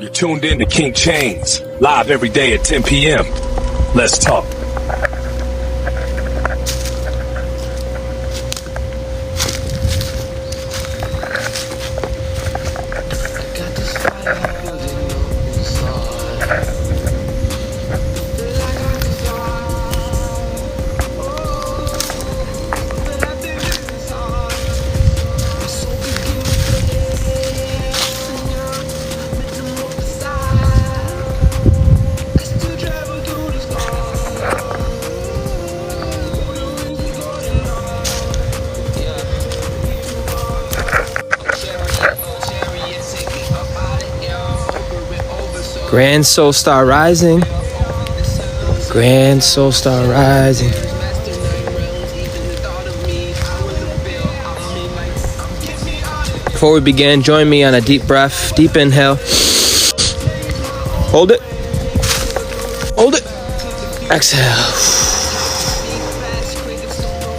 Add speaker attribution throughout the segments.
Speaker 1: You're tuned in to King Chains, live every day at 10 p.m. Let's talk.
Speaker 2: Grand Soul Star Rising. Grand Soul Star Rising. Before we begin, join me on a deep breath. Deep inhale. Hold it. Hold it. Exhale.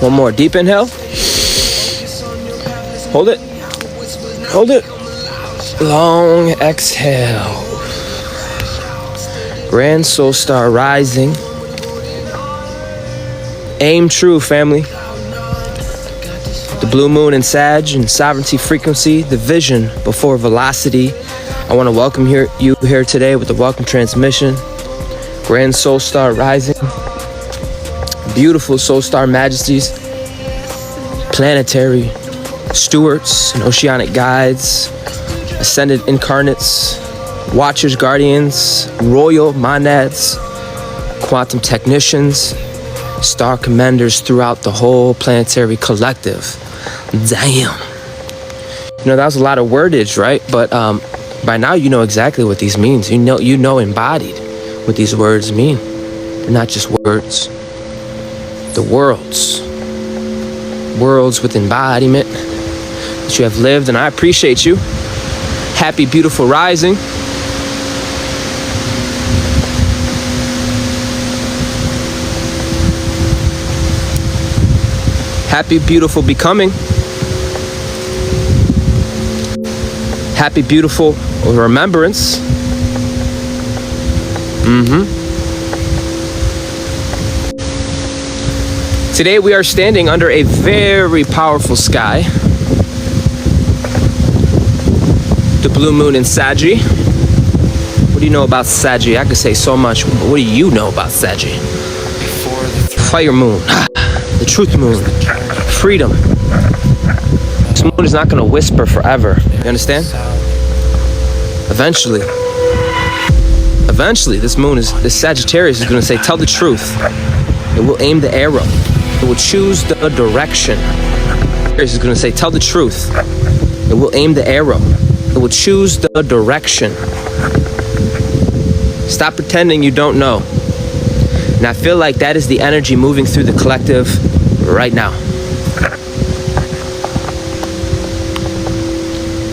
Speaker 2: One more. Deep inhale. Hold it. Hold it. Long exhale. Grand Soul Star Rising. Aim true, family. The blue moon in Sag and sovereignty frequency, the vision before velocity. I want to welcome you here today with the welcome transmission. Grand Soul Star Rising. Beautiful Soul Star Majesties. Planetary stewards and oceanic guides. Ascended incarnates. Watchers, guardians, royal monads, quantum technicians, star commanders throughout the whole planetary collective. Damn. You know, that was a lot of wordage, right? But by now you know exactly what these means. You know embodied what these words mean. They're not just words. The worlds with embodiment that you have lived, and I appreciate you. Happy, beautiful rising. Happy, beautiful becoming. Happy, beautiful remembrance. Today we are standing under a very powerful sky. The blue moon in Saggy. What do you know about Saggy? I could say so much. What do you know about Saggy? Fire moon. The truth moon. Freedom. This moon is not going to whisper forever. You understand? Eventually, this Sagittarius is going to say, tell the truth. It will aim the arrow. It will choose the direction. Sagittarius is going to say, tell the truth. It will aim the arrow. It will choose the direction. Stop pretending you don't know. And I feel like that is the energy moving through the collective right now.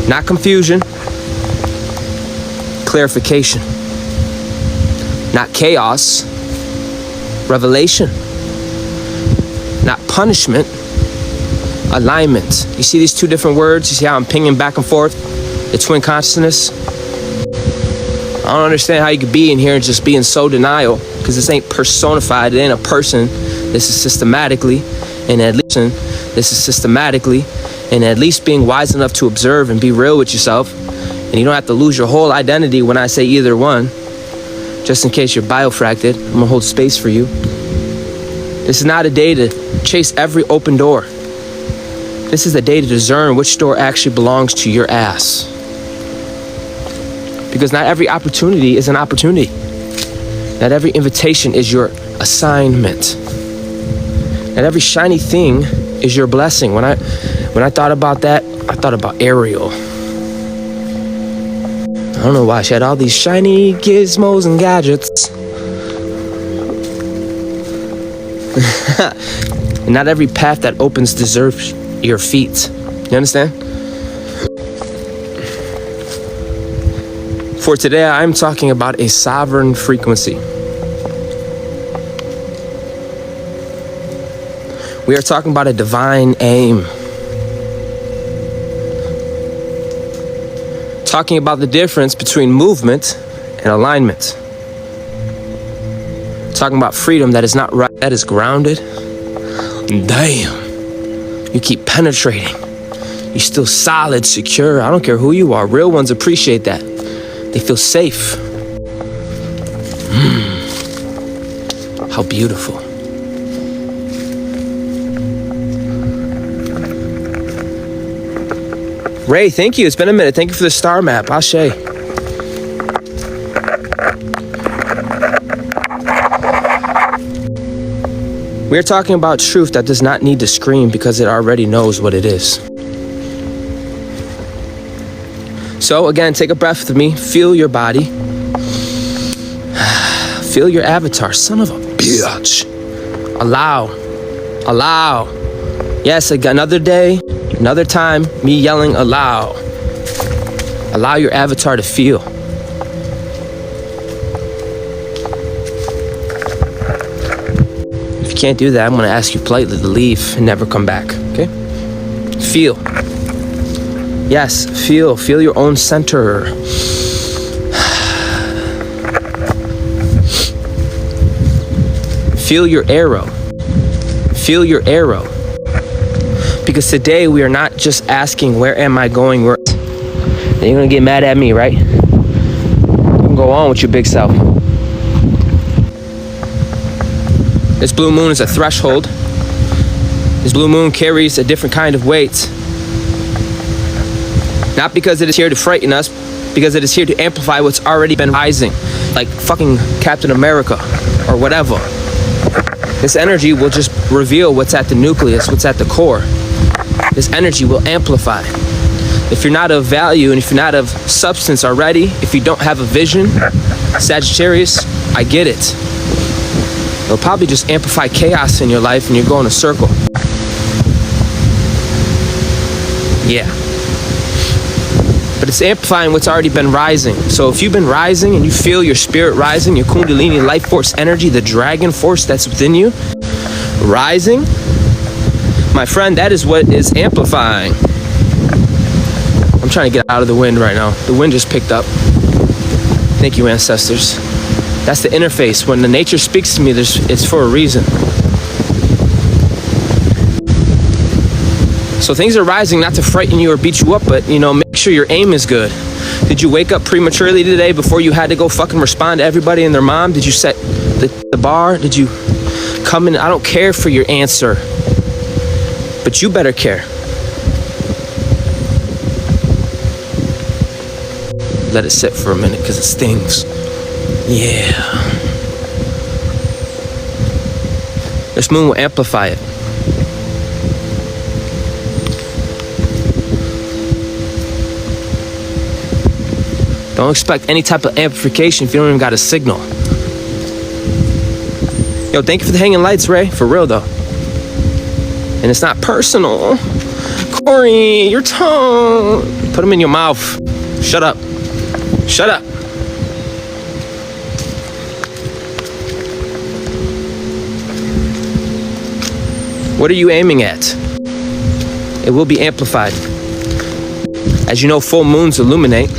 Speaker 2: Not confusion, clarification. Not chaos, revelation. Not punishment, alignment. You see these two different words? You see how I'm pinging back and forth? The twin consciousness. I don't understand how you could be in here and just be in so denial, because this ain't personified, it ain't a person. This is systematically, and at least being wise enough to observe and be real with yourself. And you don't have to lose your whole identity when I say either one. Just in case you're biofracted, I'm gonna hold space for you. This is not a day to chase every open door. This is a day to discern which door actually belongs to your ass. Because not every opportunity is an opportunity. Not every invitation is your assignment. Not every shiny thing is your blessing. When I thought about that, I thought about Ariel. I don't know why she had all these shiny gizmos and gadgets. And not every path that opens deserves your feet. You understand? For today, I'm talking about a sovereign frequency. We are talking about a divine aim. talking about the difference between movement and alignment. Talking about freedom that is not right, that is grounded. Damn, you keep penetrating. You're still solid, secure. I don't care who you are. Real ones appreciate that. They feel safe. How beautiful. Ray, thank you. It's been a minute. Thank you for the star map. Ashe. We're talking about truth that does not need to scream because it already knows what it is. So again, take a breath with me. Feel your body. Feel your avatar. Son of a bitch. Allow. Yes, another day, another time, me yelling allow. Allow your avatar to feel. If you can't do that, I'm gonna ask you politely to leave and never come back, okay? Feel. Yes, feel your own center. Feel your arrow. Feel your arrow. Because today we are not just asking, where am I going? Then you're gonna get mad at me, right? You can go on with your big self. This blue moon is a threshold. This blue moon carries a different kind of weight. Not because it is here to frighten us, because it is here to amplify what's already been rising. Like fucking Captain America or whatever. This energy will just reveal what's at the nucleus, what's at the core. This energy will amplify. If you're not of value and if you're not of substance already, if you don't have a vision, Sagittarius, I get it. It'll probably just amplify chaos in your life and you're going in a circle. Yeah. But it's amplifying what's already been rising. So if you've been rising and you feel your spirit rising, your Kundalini life force energy, the dragon force that's within you, rising, my friend, that is what is amplifying. I'm trying to get out of the wind right now. The wind just picked up. Thank you, ancestors. That's the interface. When the nature speaks to me, it's for a reason. So things are rising not to frighten you or beat you up, but, make sure your aim is good. Did you wake up prematurely today before you had to go fucking respond to everybody and their mom? Did you set the bar? Did you come in? I don't care for your answer, but you better care. Let it sit for a minute because it stings. Yeah. This moon will amplify it. Don't expect any type of amplification if you don't even got a signal. Yo, thank you for the hanging lights, Ray. For real, though. And it's not personal. Corey, your tongue. Put them in your mouth. Shut up. Shut up. What are you aiming at? It will be amplified. As you know, full moons illuminate.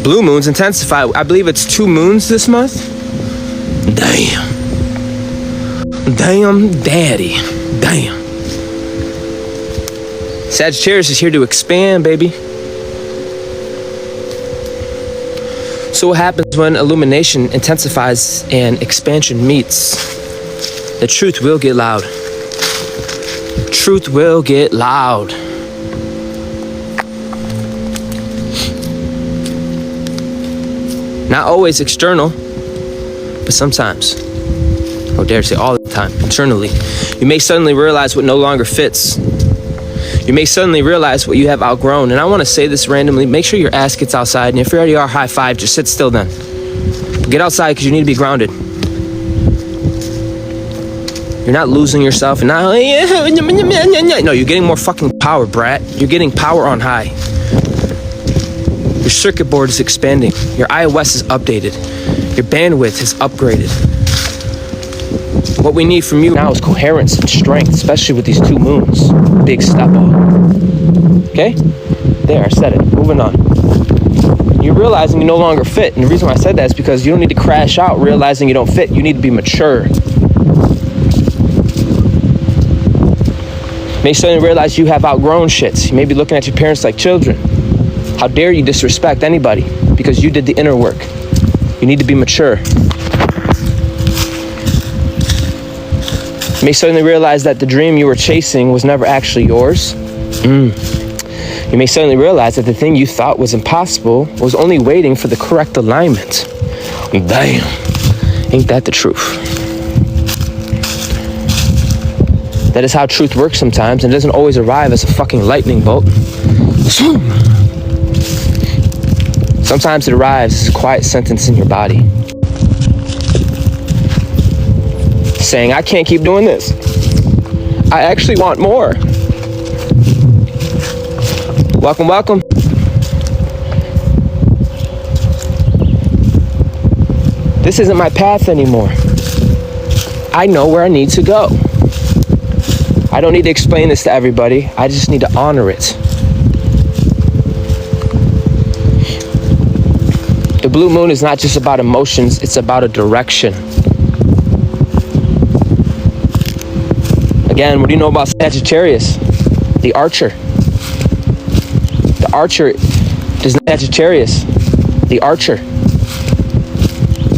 Speaker 2: Blue moons intensify. I believe it's 2 moons this month. Damn. Damn, daddy. Damn. Sagittarius is here to expand, baby. So what happens when illumination intensifies and expansion meets? The truth will get loud. Truth will get loud. Not always external, but sometimes, or dare say all the time, internally. You may suddenly realize what no longer fits. You may suddenly realize what you have outgrown. And I want to say this randomly. Make sure your ass gets outside. And if you already are, high five. Just sit still then. Get outside because you need to be grounded. You're not losing yourself. And not, no, you're getting more fucking power, brat. You're getting power on high. Your circuit board is expanding. Your iOS is updated. Your bandwidth is upgraded. What we need from you now is coherence and strength, especially with these 2 moons. Big step up. Okay? There, I said it. Moving on. You're realizing you no longer fit. And the reason why I said that is because you don't need to crash out realizing you don't fit. You need to be mature. May suddenly realize you have outgrown shit. You may be looking at your parents like children. How dare you disrespect anybody because you did the inner work. You need to be mature. You may suddenly realize that the dream you were chasing was never actually yours. You may suddenly realize that the thing you thought was impossible was only waiting for the correct alignment. Damn, ain't that the truth? That is how truth works sometimes, and it doesn't always arrive as a fucking lightning bolt. Sometimes it arrives as a quiet sentence in your body, saying, I can't keep doing this. I actually want more. Welcome, welcome. This isn't my path anymore. I know where I need to go. I don't need to explain this to everybody. I just need to honor it. The blue moon is not just about emotions, it's about a direction. Again, what do you know about Sagittarius? The archer. The archer does not Sagittarius. The archer.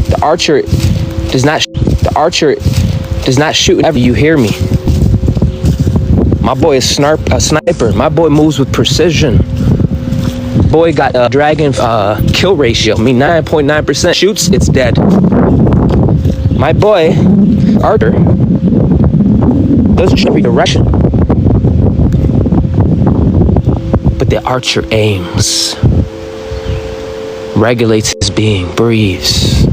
Speaker 2: The archer does not shoot whenever you hear me. My boy is a sniper. My boy moves with precision. Boy got a dragon kill ratio. 9.9% shoots, it's dead. My boy, Archer, doesn't shoot every direction. But the archer aims, regulates his being, breathes.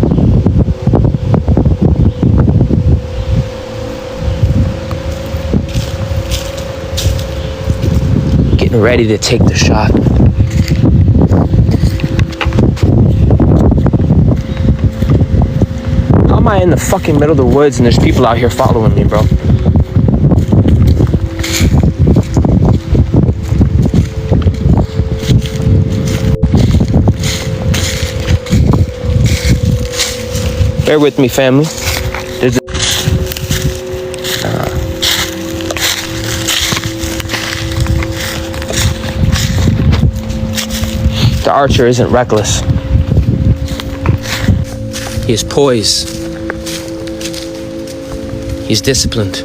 Speaker 2: Getting ready to take the shot. How am I in the fucking middle of the woods and there's people out here following me, bro? Bear with me, family. The archer isn't reckless. He is poised. He's disciplined.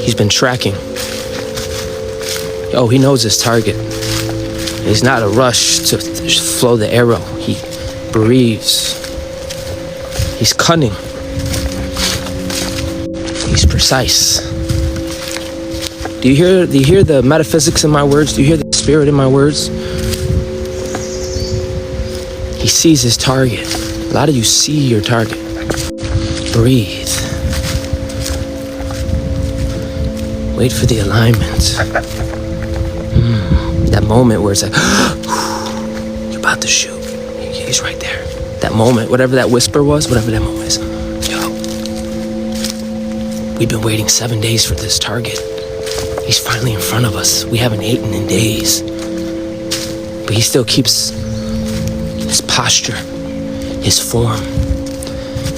Speaker 2: He's been tracking. Oh, he knows his target. He's not a rush to flow the arrow. He breathes. He's cunning. He's precise. Do you hear the metaphysics in my words? Do you hear the spirit in my words? He sees his target. A lot of you see your target. Breathe. Wait for the alignment. That moment where it's like, you're about to shoot. He's right there. That moment, whatever that whisper was, whatever that moment is. Yo, we've been waiting 7 days for this target. He's finally in front of us. We haven't eaten in days. But he still keeps his posture, his form.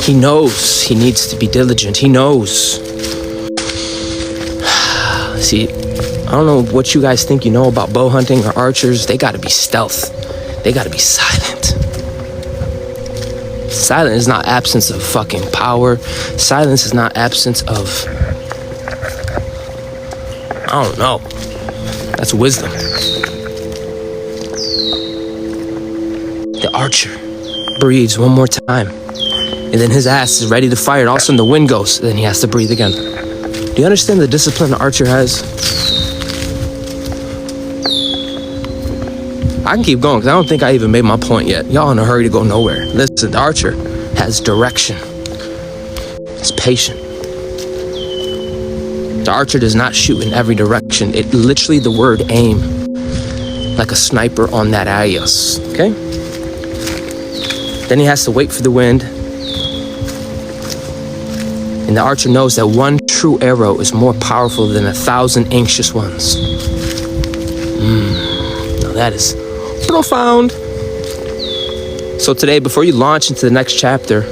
Speaker 2: He knows he needs to be diligent. He knows. See, I don't know what you guys think you know about bow hunting or archers. They gotta be stealth. They gotta be silent. Silent is not absence of fucking power. Silence is not absence of, I don't know. That's wisdom. The archer breathes one more time. And then his ass is ready to fire. And all of a sudden the wind goes. Then he has to breathe again. Do you understand the discipline the archer has? I can keep going because I don't think I even made my point yet. Y'all in a hurry to go nowhere. Listen, the archer has direction. It's patient. The archer does not shoot in every direction. It literally, the word aim, like a sniper on that ayos, okay? Then he has to wait for the wind. And the archer knows that one true arrow is more powerful than 1,000 anxious ones. Now that is profound. So today, before you launch into the next chapter,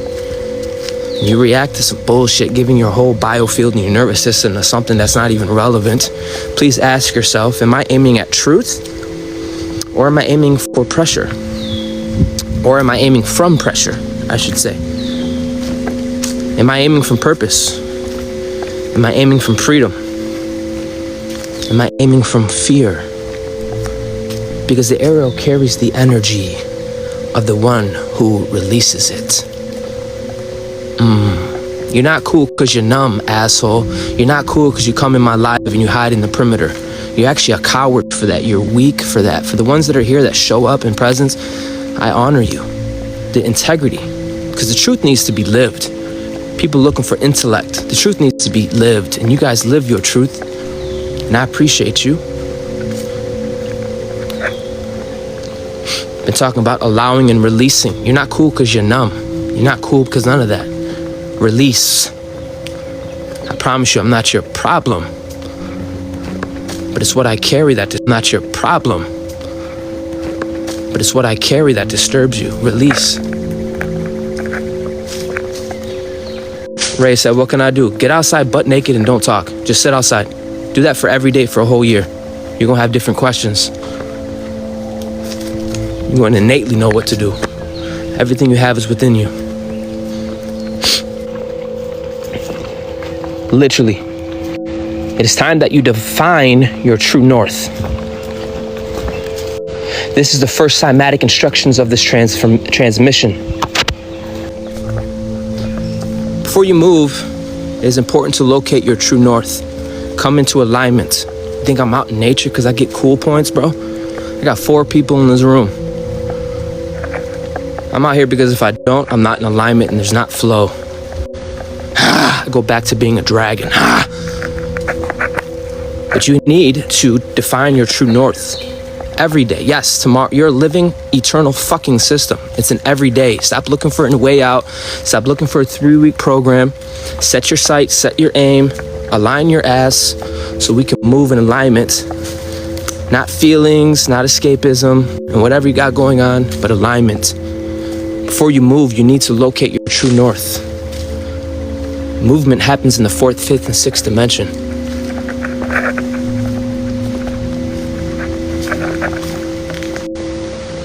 Speaker 2: you react to some bullshit, giving your whole biofield and your nervous system to something that's not even relevant, please ask yourself, am I aiming at truth? Or am I aiming for pressure? Or am I aiming from pressure, I should say? Am I aiming from purpose? Am I aiming from freedom? Am I aiming from fear? Because the arrow carries the energy of the one who releases it. You're not cool because you're numb, asshole. You're not cool because you come in my life and you hide in the perimeter. You're actually a coward for that. You're weak for that. For the ones that are here that show up in presence, I honor you. The integrity. Because the truth needs to be lived. People looking for intellect. The truth needs to be lived. And you guys live your truth. And I appreciate you. Been talking about allowing and releasing. You're not cool because you're numb. You're not cool because none of that. Release. I promise you I'm not your problem. But it's what I carry that is not your problem. But it's what I carry that disturbs you. Release. Ray said, what can I do? Get outside butt naked and don't talk. Just sit outside. Do that for every day for a whole year. You're going to have different questions. You're going to innately know what to do. Everything you have is within you. Literally. It is time that you define your true north. This is the first cymatic instructions of this transmission. Before you move, it is important to locate your true north. Come into alignment. You think I'm out in nature because I get cool points, bro? I got 4 people in this room. I'm out here because if I don't, I'm not in alignment and there's not flow. I go back to being a dragon. But you need to define your true north every day. Yes, tomorrow, you're a living, eternal fucking system. It's an everyday. Stop looking for a way out. Stop looking for a 3-week program. Set your sight, set your aim, align your ass so we can move in alignment. Not feelings, not escapism, and whatever you got going on, but alignment. Before you move, you need to locate your true north. Movement happens in the 4th, 5th, and 6th dimension.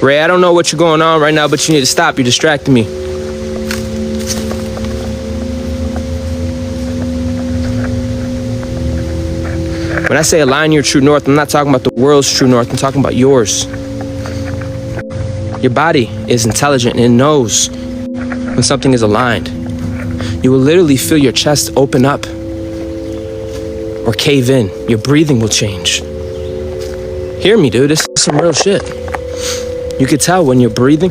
Speaker 2: Ray, I don't know what you're going on right now, but you need to stop. You're distracting me. When I say align your true north, I'm not talking about the world's true north. I'm talking about yours. Your body is intelligent and it knows when something is aligned. You will literally feel your chest open up or cave in. Your breathing will change. Hear me, dude. This is some real shit. You could tell when you're breathing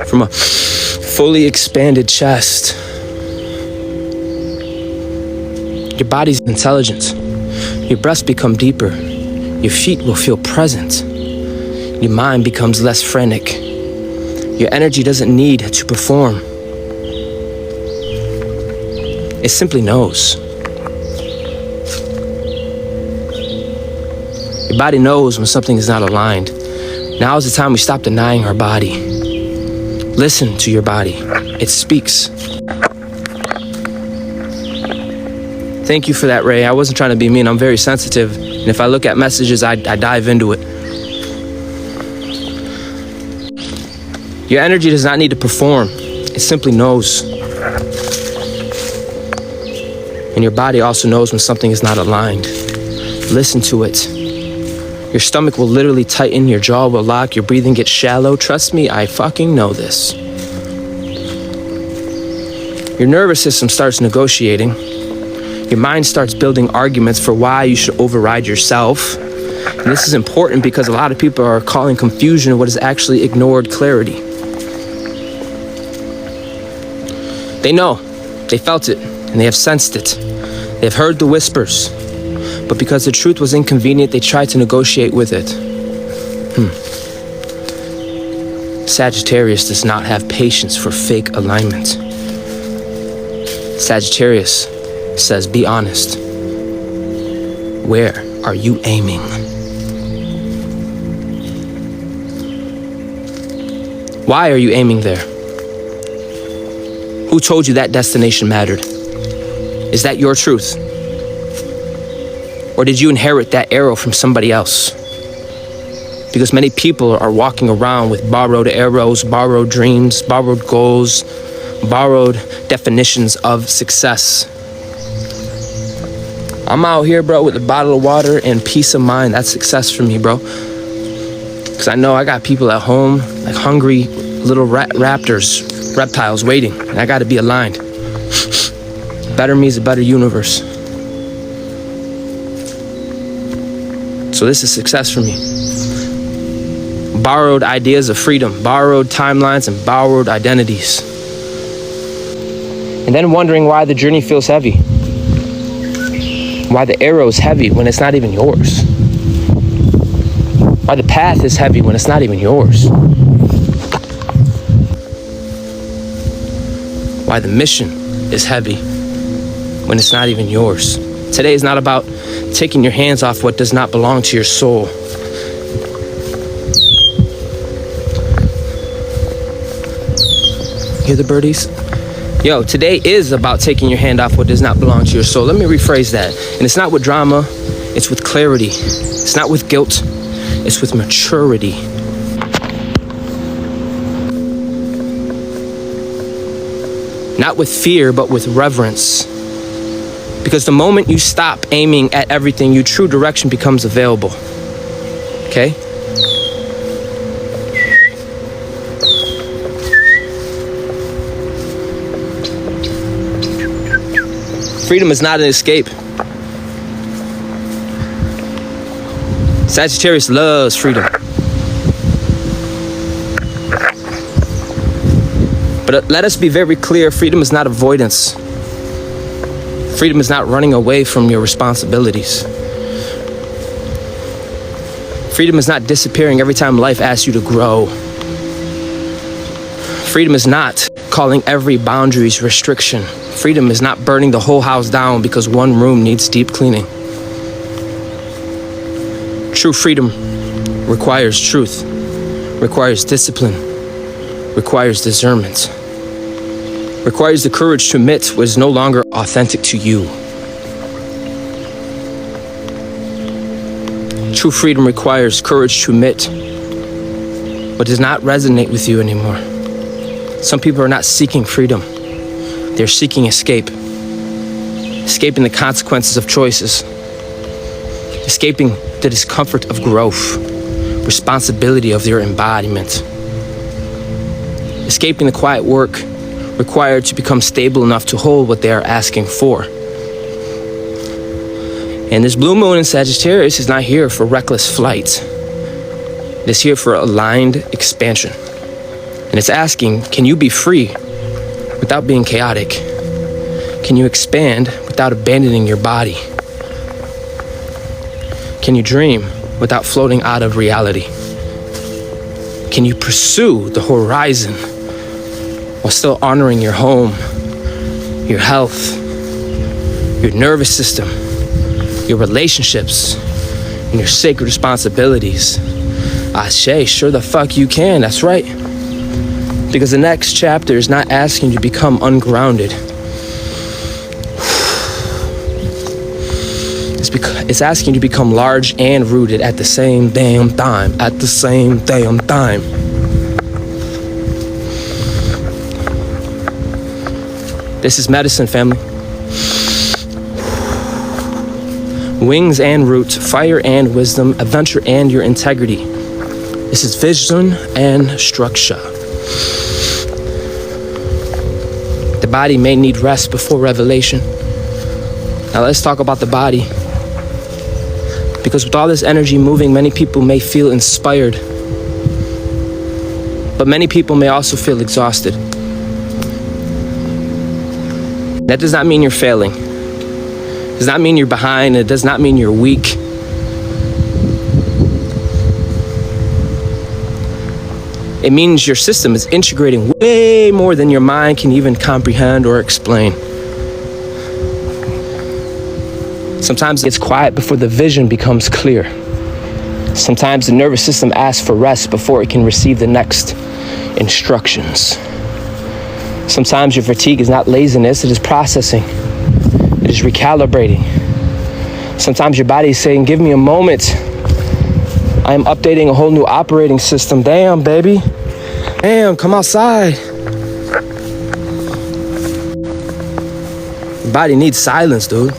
Speaker 2: from a fully expanded chest. Your body's intelligent. Your breaths become deeper. Your feet will feel present. Your mind becomes less frantic. Your energy doesn't need to perform. It simply knows. Your body knows when something is not aligned. Now is the time we stop denying our body. Listen to your body. It speaks. Thank you for that, Ray. I wasn't trying to be mean. I'm very sensitive. And if I look at messages, I dive into it. Your energy does not need to perform. It simply knows. And your body also knows when something is not aligned. Listen to it. Your stomach will literally tighten, your jaw will lock, your breathing gets shallow. Trust me, I fucking know this. Your nervous system starts negotiating. Your mind starts building arguments for why you should override yourself. And this is important because a lot of people are calling confusion what is actually ignored clarity. They know, they felt it, and they have sensed it. They've heard the whispers. But because the truth was inconvenient, they tried to negotiate with it. Sagittarius does not have patience for fake alignment. Sagittarius says, be honest. Where are you aiming? Why are you aiming there? Who told you that destination mattered? Is that your truth? Or did you inherit that arrow from somebody else? Because many people are walking around with borrowed arrows, borrowed dreams, borrowed goals, borrowed definitions of success. I'm out here, bro, with a bottle of water and peace of mind. That's success for me, bro. Because I know I got people at home, like hungry little reptiles waiting. And I got to be aligned. Better me is a better universe. So this is success for me. Borrowed ideas of freedom, borrowed timelines, and borrowed identities. And then wondering why the journey feels heavy. Why the arrow is heavy when it's not even yours. Why the path is heavy when it's not even yours. Why the mission is heavy when it's not even yours. Today is not about taking your hands off what does not belong to your soul. Hear the birdies? Yo, today is about taking your hand off what does not belong to your soul. Let me rephrase that. And it's not with drama, it's with clarity. It's not with guilt, it's with maturity. Not with fear, but with reverence. Because the moment you stop aiming at everything, your true direction becomes available. Okay? Freedom is not an escape. Sagittarius loves freedom. But let us be very clear, freedom is not avoidance. Freedom is not running away from your responsibilities. Freedom is not disappearing every time life asks you to grow. Freedom is not calling every boundary's restriction. Freedom is not burning the whole house down because one room needs deep cleaning. True freedom requires truth, requires discipline, requires discernment, requires the courage to admit what is no longer authentic to you. True freedom requires courage to admit what does not resonate with you anymore. Some people are not seeking freedom. They're seeking escape. Escaping the consequences of choices. Escaping the discomfort of growth. Responsibility of their embodiment. Escaping the quiet work required to become stable enough to hold what they are asking for. And this blue moon in Sagittarius is not here for reckless flight. It is here for aligned expansion. And it's asking, can you be free without being chaotic? Can you expand without abandoning your body? Can you dream without floating out of reality? Can you pursue the horizon while still honoring your home, your health, your nervous system, your relationships, and your sacred responsibilities? I say, sure the fuck you can, that's right. Because the next chapter is not asking you to become ungrounded. It's asking you to become large and rooted at the same damn time. At the same damn time. This is medicine, family. Wings and roots, fire and wisdom, adventure and your integrity. This is vision and structure. The body may need rest before revelation. Now let's talk about the body. Because with all this energy moving, many people may feel inspired. But many people may also feel exhausted. That does not mean you're failing. It does not mean you're behind. It does not mean you're weak. It means your system is integrating way more than your mind can even comprehend or explain. Sometimes it's quiet before the vision becomes clear. Sometimes the nervous system asks for rest before it can receive the next instructions. Sometimes your fatigue is not laziness, it is processing. It is recalibrating. Sometimes your body is saying, give me a moment. I am updating a whole new operating system. Damn, baby. Damn, come outside. Your body needs silence, dude.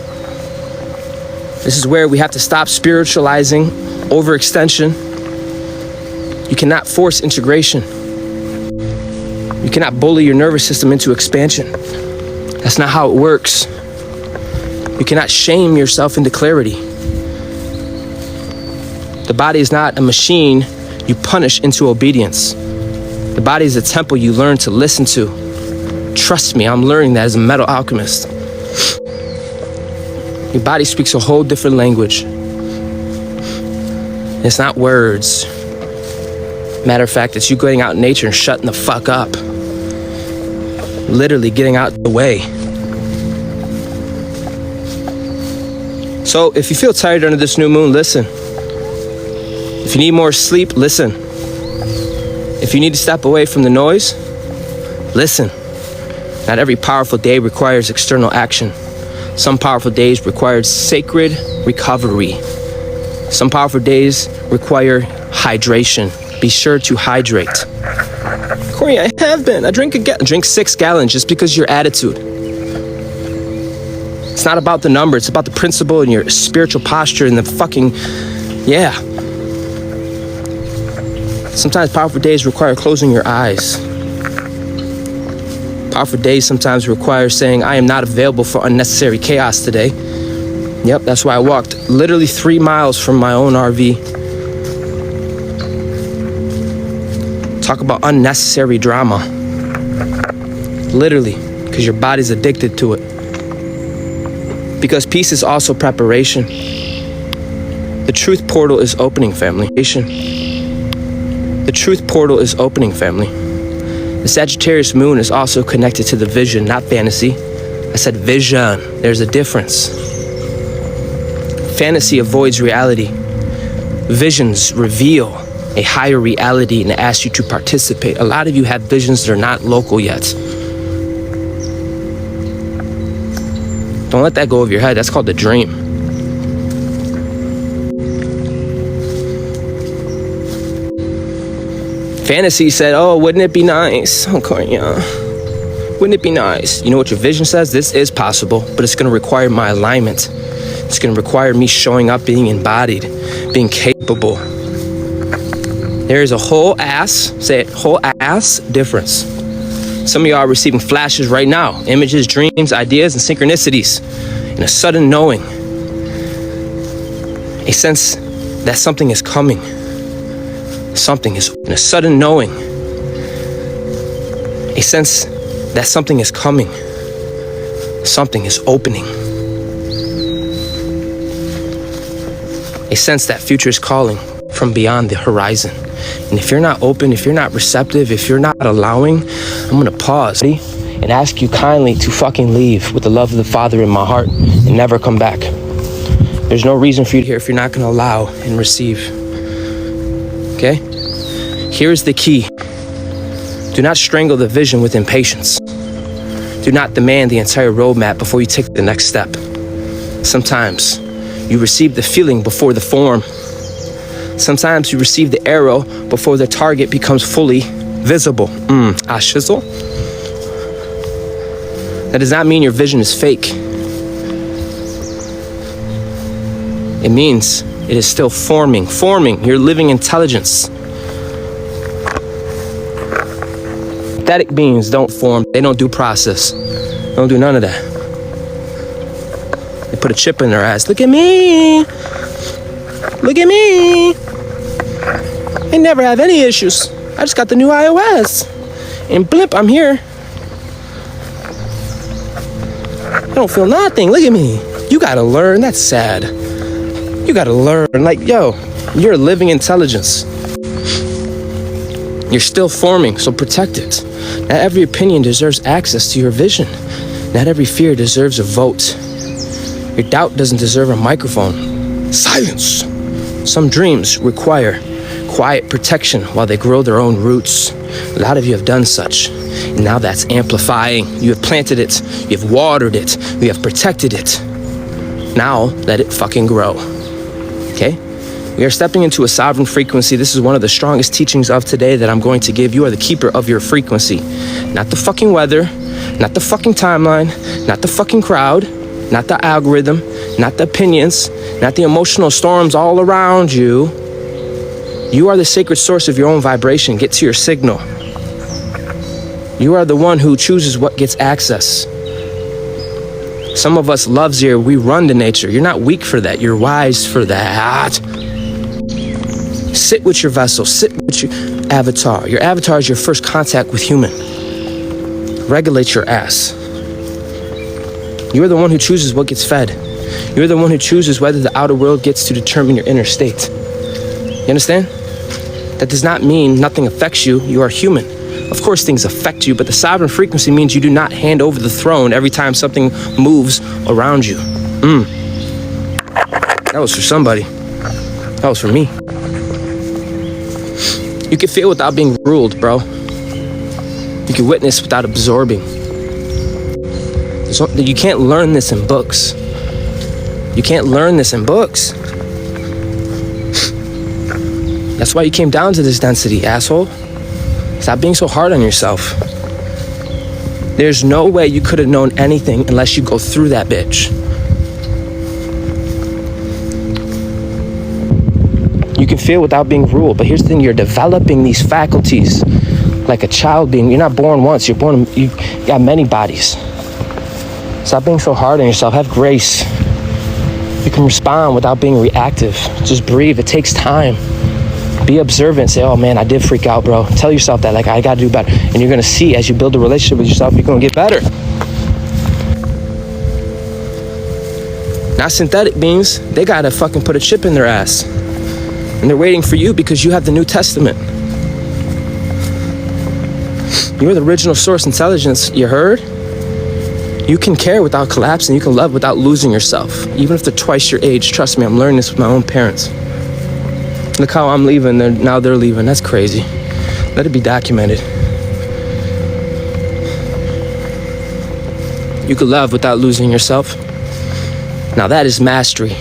Speaker 2: This is where we have to stop spiritualizing overextension. You cannot force integration. You cannot bully your nervous system into expansion. That's not how it works. You cannot shame yourself into clarity. The body is not a machine you punish into obedience. The body is a temple you learn to listen to. Trust me, I'm learning that as a metal alchemist. Your body speaks a whole different language. It's not words. Matter of fact, it's you going out in nature and shutting the fuck up. Literally getting out of the way. So if you feel tired under this new moon, listen. If you need more sleep, listen. If you need to step away from the noise, listen. Not every powerful day requires external action. Some powerful days require sacred recovery. Some powerful days require hydration. Be sure to hydrate. Corey, I have been. I drink 6 gallons just because of your attitude. It's not about the number. It's about the principle and your spiritual posture and the fucking, yeah. Sometimes powerful days require closing your eyes. Powerful days sometimes require saying, I am not available for unnecessary chaos today. Yep, that's why I walked literally 3 miles from my own RV. Talk about unnecessary drama. Literally, because your body's addicted to it. Because peace is also preparation. The truth portal is opening, family. The truth portal is opening, family. The Sagittarius moon is also connected to the vision, not fantasy. I said vision. There's a difference. Fantasy avoids reality. Visions reveal a higher reality and ask you to participate. A lot of you have visions that are not local yet. Don't let that go over your head. That's called the dream. Fantasy said, oh, wouldn't it be nice? Okay, yeah. Wouldn't it be nice? You know what your vision says? This is possible, but it's going to require my alignment. It's going to require me showing up, being embodied, being capable. There is a whole ass, say it, whole ass difference. Some of y'all are receiving flashes right now, images, dreams, ideas, and synchronicities, and a sudden knowing, a sense that something is coming. Something is, in a sudden knowing, a sense that something is coming. Something is opening. A sense that future is calling from beyond the horizon. And if you're not open, if you're not receptive, if you're not allowing, I'm gonna pause and ask you kindly to fucking leave with the love of the Father in my heart and never come back. There's no reason for you to hear if you're not gonna allow and receive. Okay? Here's the key. Do not strangle the vision with impatience. Do not demand the entire roadmap before you take the next step. Sometimes you receive the feeling before the form. Sometimes you receive the arrow before the target becomes fully visible. Shizzle. That does not mean your vision is fake. It means it is still forming your living intelligence. Pathetic beings don't form, they don't do process. They don't do none of that. They put a chip in their ass. Look at me. Look at me. I never have any issues. I just got the new iOS. And blimp, I'm here. I don't feel nothing. Look at me. You gotta learn. That's sad. You gotta learn. Like, yo, you're a living intelligence. You're still forming, so protect it. Not every opinion deserves access to your vision. Not every fear deserves a vote. Your doubt doesn't deserve a microphone. Silence. Some dreams require quiet protection while they grow their own roots. A lot of you have done such, and now that's amplifying. You have planted it, you have watered it, you have protected it. Now let it fucking grow. Okay? We are stepping into a sovereign frequency. This is one of the strongest teachings of today that I'm going to give. You are the keeper of your frequency. Not the fucking weather, not the fucking timeline, not the fucking crowd, not the algorithm, not the opinions, not the emotional storms all around you. You are the sacred source of your own vibration. Get to your signal. You are the one who chooses what gets access. Some of us loves here. We run to nature. You're not weak for that. You're wise for that. Sit with your vessel. Sit with your avatar. Your avatar is your first contact with human. Regulate your ass. You're the one who chooses what gets fed. You're the one who chooses whether the outer world gets to determine your inner state. You understand? That does not mean nothing affects you. You are human. Of course things affect you, but the sovereign frequency means you do not hand over the throne every time something moves around you. That was for somebody. That was for me. You can feel without being ruled, bro. You can witness without absorbing. You can't learn this in books. You can't learn this in books. That's why you came down to this density, asshole. Stop being so hard on yourself. There's no way you could have known anything unless you go through that bitch. You can feel without being ruled, but here's the thing, you're developing these faculties like a child being. You're not born once, you got many bodies. Stop being so hard on yourself, have grace. You can respond without being reactive. Just breathe, it takes time. Be observant, say, oh man, I did freak out, bro. Tell yourself that, like, I gotta do better. And you're gonna see as you build a relationship with yourself, you're gonna get better. Not synthetic beings, they gotta fucking put a chip in their ass. And they're waiting for you because you have the New Testament. You're the original source intelligence, you heard? You can care without collapsing, you can love without losing yourself. Even if they're twice your age, trust me, I'm learning this with my own parents. Look how I'm leaving, now they're leaving, that's crazy. Let it be documented. You can love without losing yourself. Now that is mastery.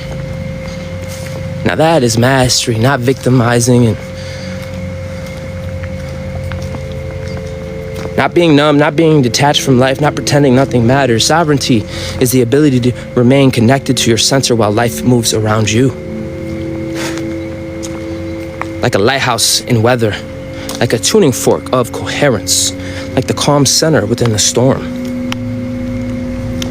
Speaker 2: Now that is mastery, not victimizing and not being numb, not being detached from life, not pretending nothing matters. Sovereignty is the ability to remain connected to your center while life moves around you. Like a lighthouse in weather, like a tuning fork of coherence, like the calm center within the storm.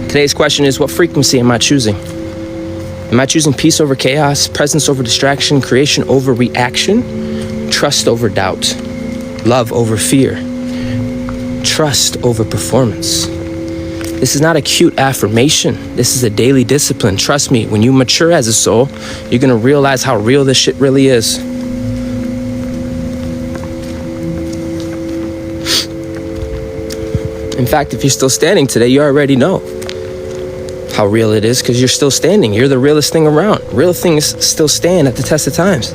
Speaker 2: Today's question is, what frequency am I choosing? Am I choosing peace over chaos, presence over distraction, creation over reaction, trust over doubt, love over fear, trust over performance? This is not a cute affirmation. This is a daily discipline. Trust me, when you mature as a soul, you're gonna realize how real this shit really is. In fact, if you're still standing today, you already know how real it is because you're still standing. You're the realest thing around. Real things still stand at the test of times.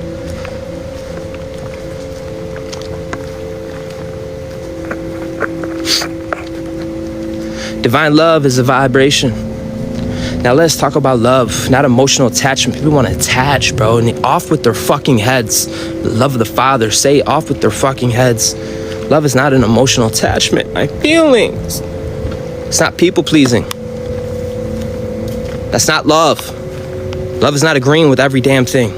Speaker 2: Divine love is a vibration. Now let's talk about love, not emotional attachment. People want to attach, bro, and they off with their fucking heads. The love of the Father, say off with their fucking heads. Love is not an emotional attachment. My feelings. It's not people pleasing. That's not love. Love is not agreeing with every damn thing.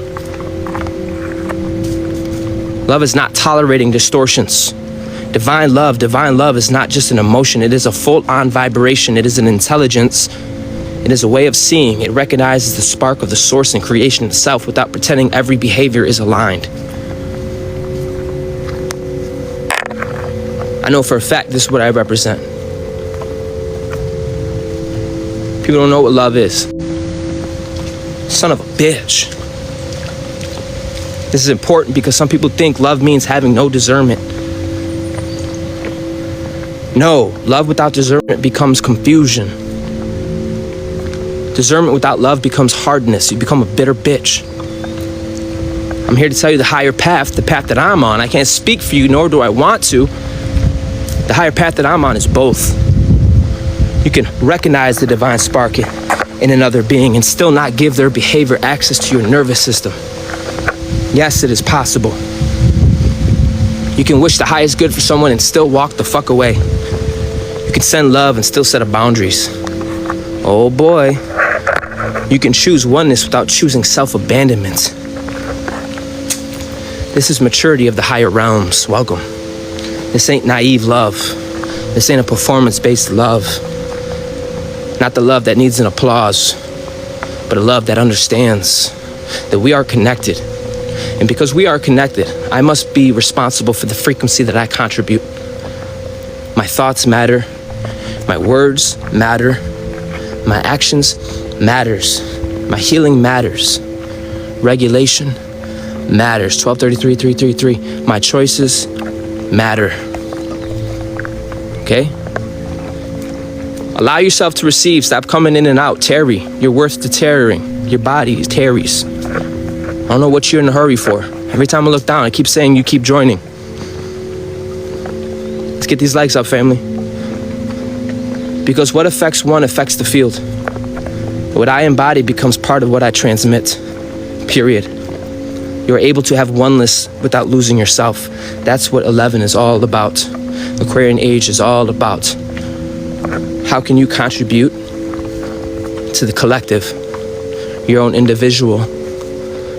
Speaker 2: Love is not tolerating distortions. Divine love is not just an emotion. It is a full-on vibration. It is an intelligence. It is a way of seeing. It recognizes the spark of the source and creation itself without pretending every behavior is aligned. I know for a fact this is what I represent. People don't know what love is. Son of a bitch. This is important because some people think love means having no discernment. No, love without discernment becomes confusion. Discernment without love becomes hardness. You become a bitter bitch. I'm here to tell you the higher path, the path that I'm on. I can't speak for you, nor do I want to. The higher path that I'm on is both. You can recognize the divine spark in another being and still not give their behavior access to your nervous system. Yes, it is possible. You can wish the highest good for someone and still walk the fuck away. You can send love and still set up boundaries. Oh boy. You can choose oneness without choosing self-abandonment. This is maturity of the higher realms. Welcome. This ain't naive love. This ain't a performance-based love. Not the love that needs an applause, but a love that understands that we are connected. And because we are connected, I must be responsible for the frequency that I contribute. My thoughts matter. My words matter. My actions matters. My healing matters. Regulation matters. 1233-333. My choices matter. Okay? Allow yourself to receive. Stop coming in and out. Tarry. You're worth deterring. Your body tarries. I don't know what you're in a hurry for. Every time I look down, I keep saying you keep joining. Let's get these likes up, family. Because what affects one affects the field. What I embody becomes part of what I transmit. Period. You're able to have oneness without losing yourself. That's what 11 is all about. Aquarian age is all about. How can you contribute to the collective? Your own individual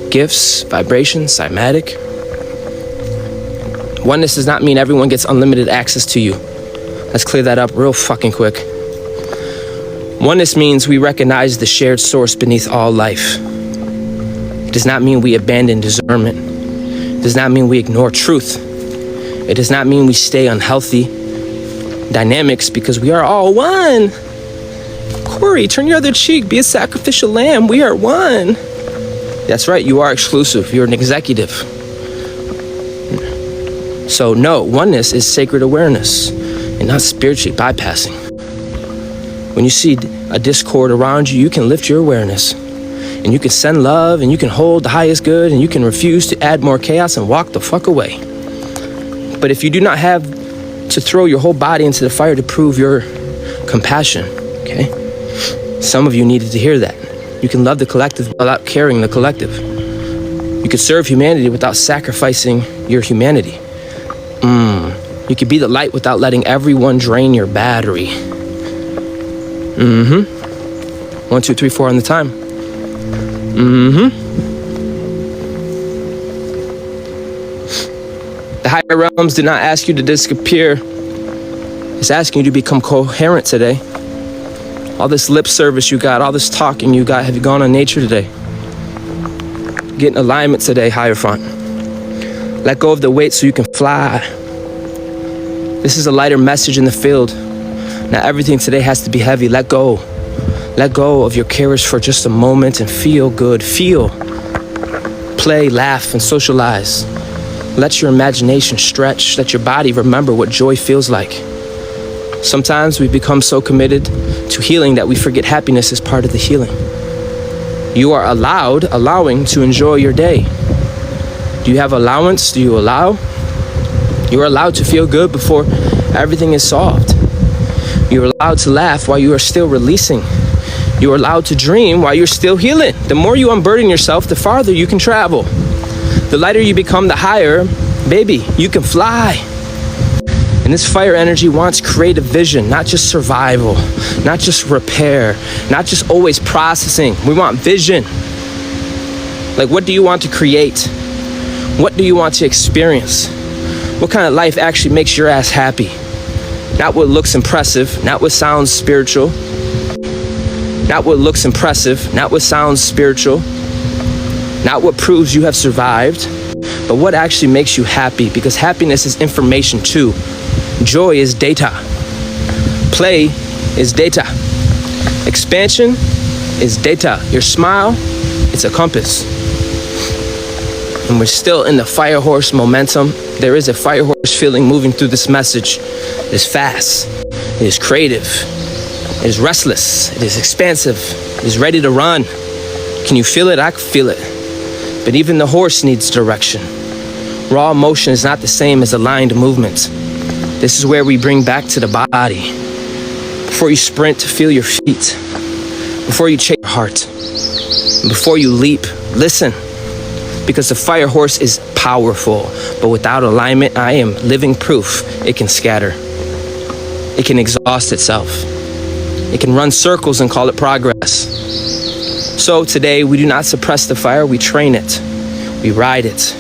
Speaker 2: gifts, vibrations, cymatic. Oneness does not mean everyone gets unlimited access to you. Let's clear that up real fucking quick. Oneness means we recognize the shared source beneath all life. It does not mean we abandon discernment. It does not mean we ignore truth. It does not mean we stay unhealthy dynamics because we are all one. Corey, turn your other cheek. Be a sacrificial lamb. We are one. That's right. You are exclusive. You're an executive. So no, oneness is sacred awareness and not spiritually bypassing. When you see a discord around you, you can lift your awareness and you can send love and you can hold the highest good and you can refuse to add more chaos and walk the fuck away. But if you do not have to throw your whole body into the fire to prove your compassion, okay? Some of you needed to hear that. You can love the collective without carrying the collective. You could serve humanity without sacrificing your humanity. You could be the light without letting everyone drain your battery. 1, 2, 3, 4 on the time. The higher realms did not ask you to disappear. It's asking you to become coherent today. All this lip service you got, all this talking you got, have you gone on nature today? Get in alignment today, Hierophant. Let go of the weight so you can fly. This is a lighter message in the field. Now everything today has to be heavy. Let go. Let go of your cares for just a moment and feel good. Feel. Play, laugh, and socialize. Let your imagination stretch. Let your body remember what joy feels like. Sometimes we become so committed to healing that we forget happiness is part of the healing. You are allowing to enjoy your day. Do you have allowance? Do you allow? You are allowed to feel good before everything is solved. You are allowed to laugh while you are still releasing. You are allowed to dream while you're still healing. The more you unburden yourself, the farther you can travel. The lighter you become, the higher, baby, you can fly. And this fire energy wants creative vision, not just survival, not just repair, not just always processing. We want vision. Like, what do you want to create? What do you want to experience? What kind of life actually makes your ass happy? Not what looks impressive, not what sounds spiritual. Not what looks impressive, not what sounds spiritual. Not what proves you have survived, but what actually makes you happy, because happiness is information too. Joy is data. Play is data. Expansion is data. Your smile, it's a compass. And we're still in the fire horse momentum. There is a fire horse feeling moving through this message. It is fast. It is creative. It is restless. It is expansive. is ready to run. Can you feel it? I can feel it. But even the horse needs direction. Raw motion is not the same as aligned movement. This is where we bring back to the body. Before you sprint, feel your feet. Before you chase your heart. Before you leap, listen. Because the fire horse is powerful, but without alignment, I am living proof it can scatter. It can exhaust itself. It can run circles and call it progress. So today, we do not suppress the fire, we train it. We ride it.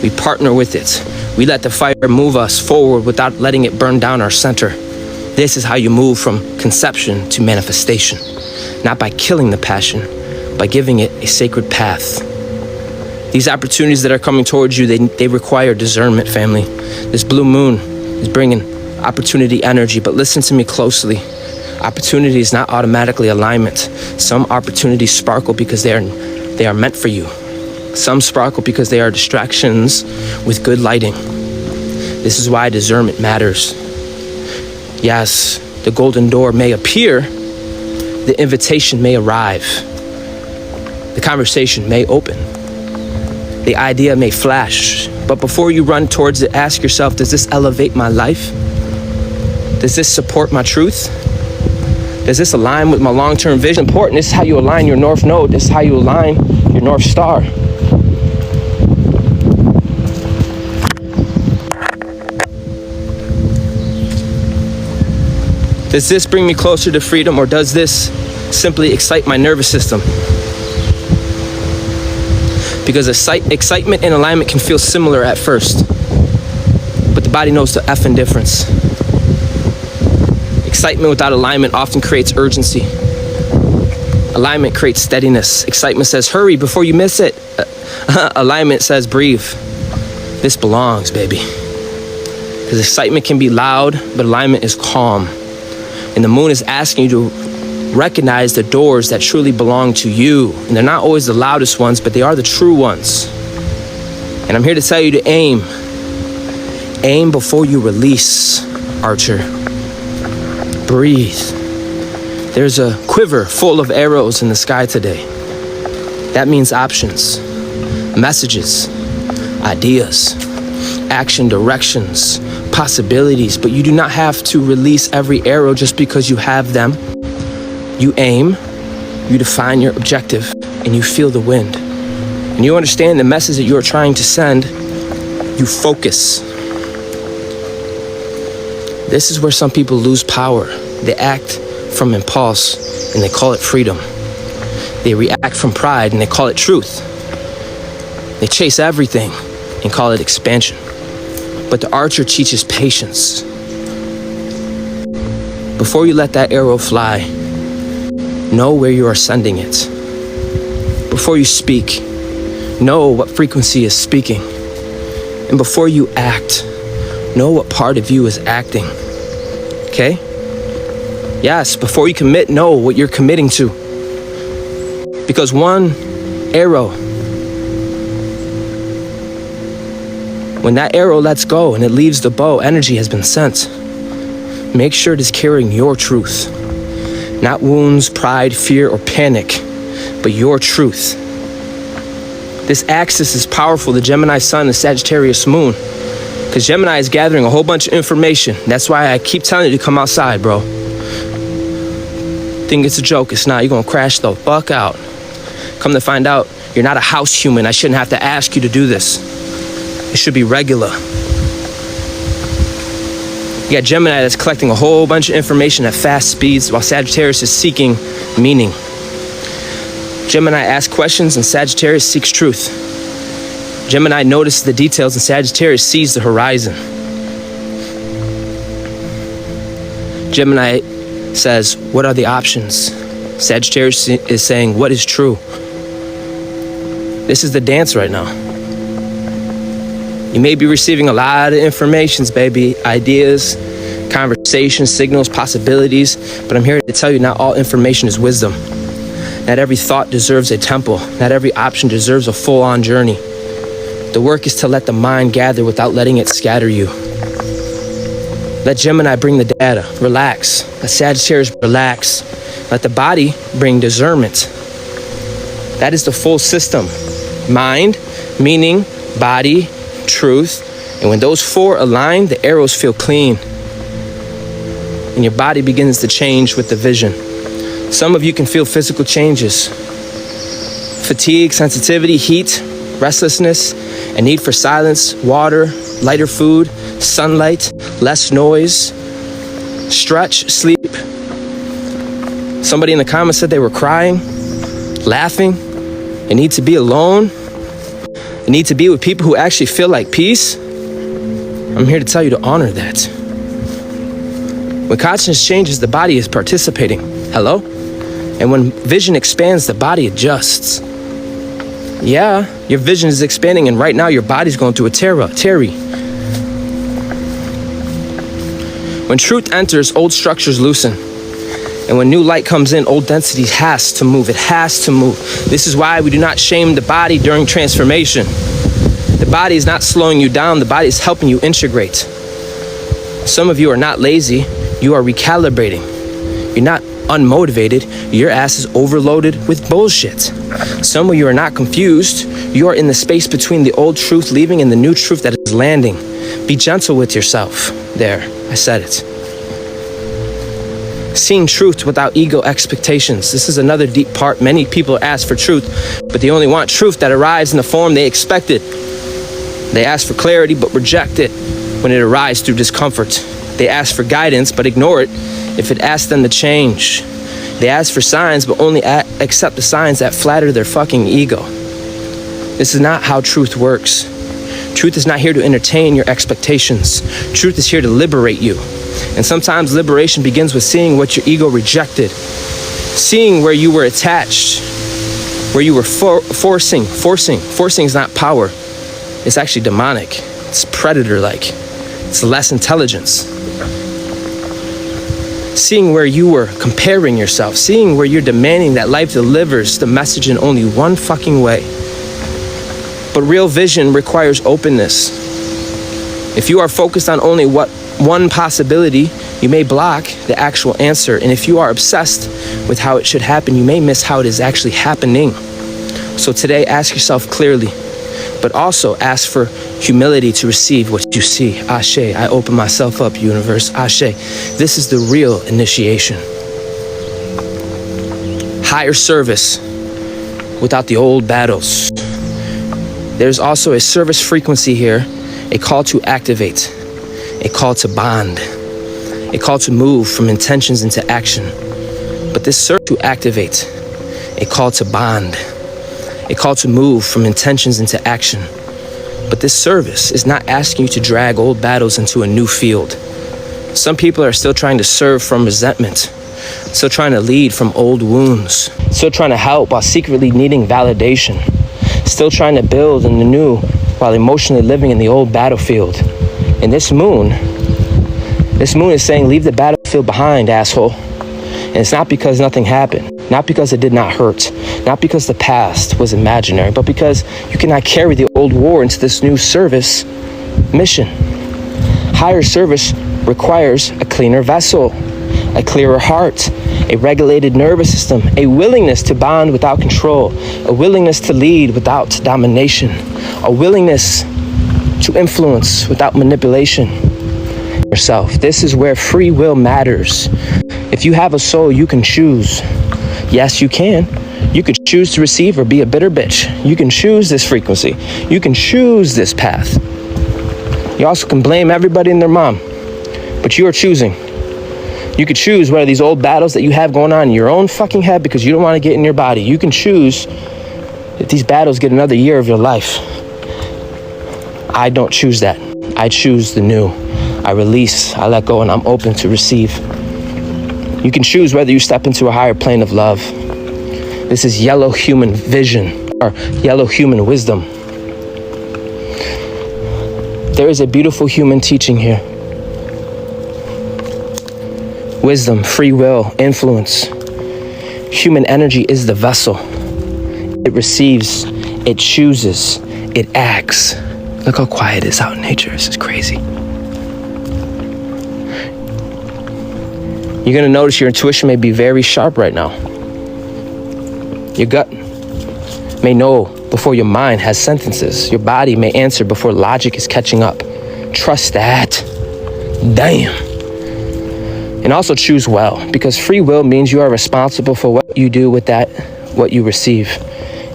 Speaker 2: We partner with it. We let the fire move us forward without letting it burn down our center. This is how you move from conception to manifestation. Not by killing the passion, by giving it a sacred path. These opportunities that are coming towards you, they require discernment, family. This blue moon is bringing opportunity energy, but listen to me closely. Opportunity is not automatically alignment. Some opportunities sparkle because they are meant for you. Some sparkle because they are distractions with good lighting. This is why discernment matters. Yes, the golden door may appear, the invitation may arrive, the conversation may open, the idea may flash, but before you run towards it, ask yourself, does this elevate my life? Does this support my truth? Does this align with my long-term vision? Important. This is how you align your North Node. This is how you align your North Star. Does this bring me closer to freedom, or does this simply excite my nervous system? Because excitement and alignment can feel similar at first, but the body knows the effing difference. Excitement without alignment often creates urgency. Alignment creates steadiness. Excitement says, hurry before you miss it. Alignment says, breathe. This belongs, baby. Because excitement can be loud, but alignment is calm. And the moon is asking you to recognize the doors that truly belong to you. And they're not always the loudest ones, but they are the true ones. And I'm here to tell you to aim. Aim before you release, Archer. Breathe. There's a quiver full of arrows in the sky today. That means options, messages, ideas, action directions, possibilities, but you do not have to release every arrow just because you have them. You aim, you define your objective, and you feel the wind. And you understand the message that you are trying to send, you focus. This is where some people lose power. They act from impulse, and they call it freedom. They react from pride, and they call it truth. They chase everything and call it expansion. But the archer teaches patience. Before you let that arrow fly, know where you are sending it. Before you speak, know what frequency is speaking. And before you act, know what part of you is acting. Okay? Yes, before you commit, know what you're committing to. Because one arrow, when that arrow lets go and it leaves the bow, energy has been sent. Make sure it is carrying your truth. Not wounds, pride, fear, or panic, but your truth. This axis is powerful, the Gemini sun, the Sagittarius moon. Because Gemini is gathering a whole bunch of information. That's why I keep telling you to come outside, bro. Think it's a joke, it's not. You're gonna crash the fuck out. Come to find out, you're not a house human. I shouldn't have to ask you to do this. It should be regular. You got Gemini that's collecting a whole bunch of information at fast speeds, while Sagittarius is seeking meaning. Gemini asks questions and Sagittarius seeks truth. Gemini notices the details and Sagittarius sees the horizon. Gemini says, what are the options? Sagittarius is saying, what is true? This is the dance right now. You may be receiving a lot of informations, baby, ideas, conversations, signals, possibilities, but I'm here to tell you not all information is wisdom. Not every thought deserves a temple. Not every option deserves a full-on journey. The work is to let the mind gather without letting it scatter you. Let Gemini bring the data. Relax. Let Sagittarius relax. Let the body bring discernment. That is the full system. Mind, meaning, body, truth. And when those four align, the arrows feel clean. And your body begins to change with the vision. Some of you can feel physical changes. Fatigue, sensitivity, heat, restlessness, a need for silence, water, lighter food, sunlight, less noise, stretch, sleep. Somebody in the comments said they were crying, laughing. They need to be alone. They need to be with people who actually feel like peace. I'm here to tell you to honor that. When consciousness changes, the body is participating. Hello? And when vision expands, the body adjusts. Yeah, your vision is expanding, and right now your body's going through a terry. When truth enters, old structures loosen. And when new light comes in, old density has to move. It has to move. This is why we do not shame the body during transformation. The body is not slowing you down. The body is helping you integrate. Some of you are not lazy. You are recalibrating. You're not unmotivated. Your ass is overloaded with bullshit. Some of you are not confused. You are in the space between the old truth leaving and the new truth that is landing. Be gentle with yourself. There, I said it. Seeing truth without ego expectations. This is another deep part. Many people ask for truth, but they only want truth that arrives in the form they expected. They ask for clarity, but reject it when it arrives through discomfort. They ask for guidance, but ignore it if it asks them to change. They ask for signs, but only accept the signs that flatter their fucking ego. This is not how truth works. Truth is not here to entertain your expectations. Truth is here to liberate you. And sometimes liberation begins with seeing what your ego rejected. Seeing where you were attached, where you were forcing. Forcing is not power. It's actually demonic. It's predator-like. It's less intelligence. Seeing where you were comparing yourself. Seeing where you're demanding that life delivers the message in only one fucking way. But real vision requires openness. If you are focused on only one possibility, you may block the actual answer. And if you are obsessed with how it should happen, you may miss how it is actually happening. So today, ask yourself clearly, but also ask for humility to receive what you see. Ashe, I open myself up, universe. Ashe, this is the real initiation. Higher service without the old battles. There's also a service frequency here, a call to activate, a call to bond, a call to move from intentions into action. But this serves to activate, a call to bond, a call to move from intentions into action. But this service is not asking you to drag old battles into a new field. Some people are still trying to serve from resentment, still trying to lead from old wounds, still trying to help while secretly needing validation, still trying to build in the new while emotionally living in the old battlefield. And this moon is saying, leave the battlefield behind, asshole. And it's not because nothing happened, not because it did not hurt, not because the past was imaginary, but because you cannot carry the old war into this new service mission. Higher service requires a cleaner vessel, a clearer heart, a regulated nervous system, a willingness to bond without control, a willingness to lead without domination, a willingness to influence without manipulation. Yourself. This is where free will matters. If you have a soul, you can choose. Yes, you can. You could choose to receive or be a bitter bitch. You can choose this frequency. You can choose this path. You also can blame everybody and their mom, but you are choosing. You could choose whether these old battles that you have going on in your own fucking head because you don't want to get in your body. You can choose if these battles get another year of your life. I don't choose that. I choose the new. I release, I let go, and I'm open to receive. You can choose whether you step into a higher plane of love. This is yellow human vision, or yellow human wisdom. There is a beautiful human teaching here. Wisdom, free will, influence. Human energy is the vessel. It receives, it chooses, it acts. Look how quiet it is out in nature. This is crazy. You're gonna notice your intuition may be very sharp right now. Your gut may know before your mind has sentences. Your body may answer before logic is catching up. Trust that. Damn. And also choose well, because free will means you are responsible for what you do with that, what you receive.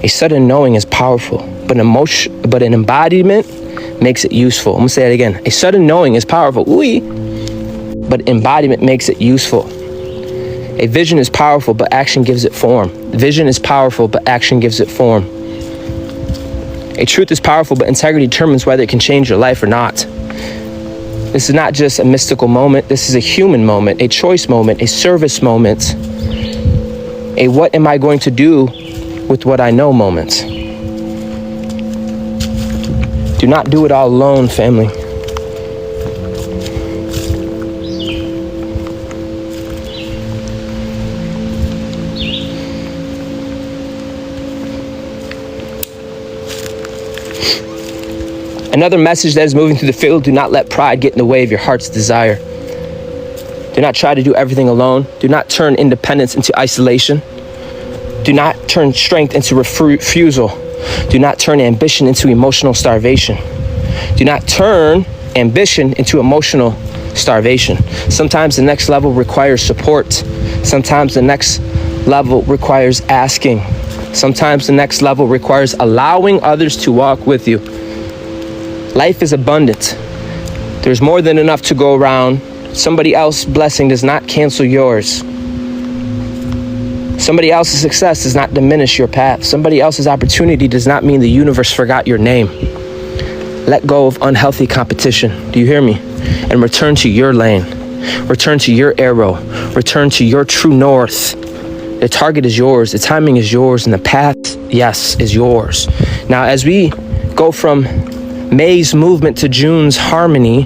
Speaker 2: A sudden knowing is powerful, but an embodiment makes it useful. I'm gonna say that again. A sudden knowing is powerful, but embodiment makes it useful. A vision is powerful, but action gives it form. Vision is powerful, but action gives it form. A truth is powerful, but integrity determines whether it can change your life or not. This is not just a mystical moment. This is a human moment, a choice moment, a service moment, a what am I going to do with what I know moment. Do not do it all alone, family. Another message that is moving through the field: do not let pride get in the way of your heart's desire. Do not try to do everything alone. Do not turn independence into isolation. Do not turn strength into refusal. Do not turn ambition into emotional starvation. Do not turn ambition into emotional starvation. Sometimes the next level requires support. Sometimes the next level requires asking. Sometimes the next level requires allowing others to walk with you. Life is abundant. There's more than enough to go around. Somebody else's blessing does not cancel yours. Somebody else's success does not diminish your path. Somebody else's opportunity does not mean the universe forgot your name. Let go of unhealthy competition. Do you hear me? And return to your lane. Return to your arrow. Return to your true north. The target is yours. The timing is yours. And the path, yes, is yours. Now, as we go from May's movement to June's harmony,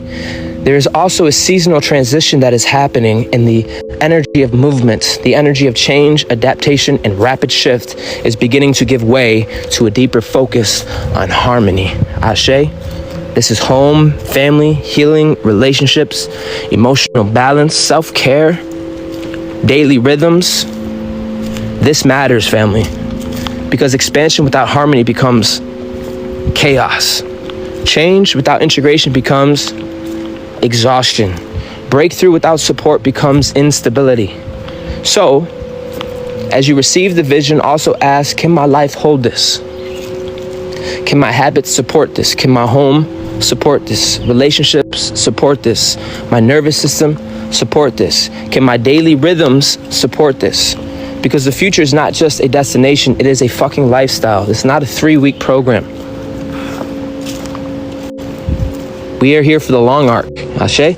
Speaker 2: there is also a seasonal transition that is happening in the energy of movement. The energy of change, adaptation, and rapid shift is beginning to give way to a deeper focus on harmony. Ashe. This is home, family, healing, relationships, emotional balance, self-care, daily rhythms. This matters, family, because expansion without harmony becomes chaos. Change without integration becomes exhaustion. Breakthrough without support becomes instability. So, as you receive the vision, also ask, can my life hold this? Can my habits support this? Can my home support this? Relationships support this? My nervous system support this? Can my daily rhythms support this? Because the future is not just a destination, it is a fucking lifestyle. It's not a 3-week program. We are here for the long arc. Ashe?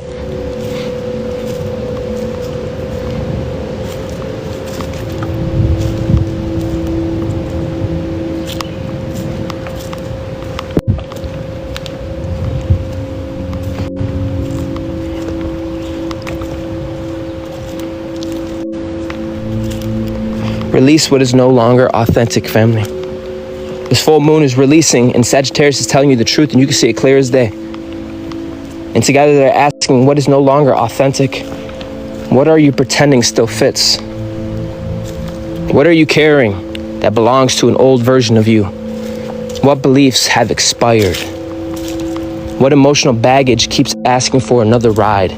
Speaker 2: Release what is no longer authentic, family. This full moon is releasing, and Sagittarius is telling you the truth, and you can see it clear as day. And together they're asking, what is no longer authentic? What are you pretending still fits? What are you carrying that belongs to an old version of you? What beliefs have expired? What emotional baggage keeps asking for another ride?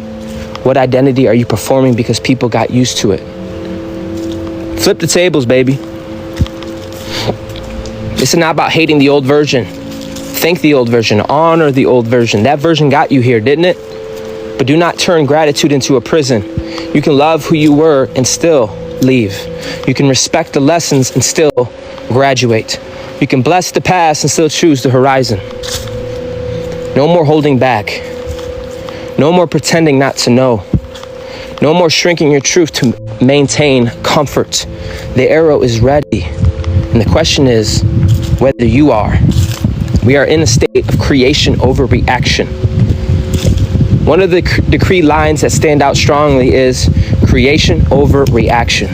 Speaker 2: What identity are you performing because people got used to it? Flip the tables, baby. This is not about hating the old version. Thank the old version, honor the old version. That version got you here, didn't it? But do not turn gratitude into a prison. You can love who you were and still leave. You can respect the lessons and still graduate. You can bless the past and still choose the horizon. No more holding back. No more pretending not to know. No more shrinking your truth to maintain comfort. The arrow is ready. And the question is whether you are. We are in a state of creation over reaction. One of the decree lines that stand out strongly is creation over reaction.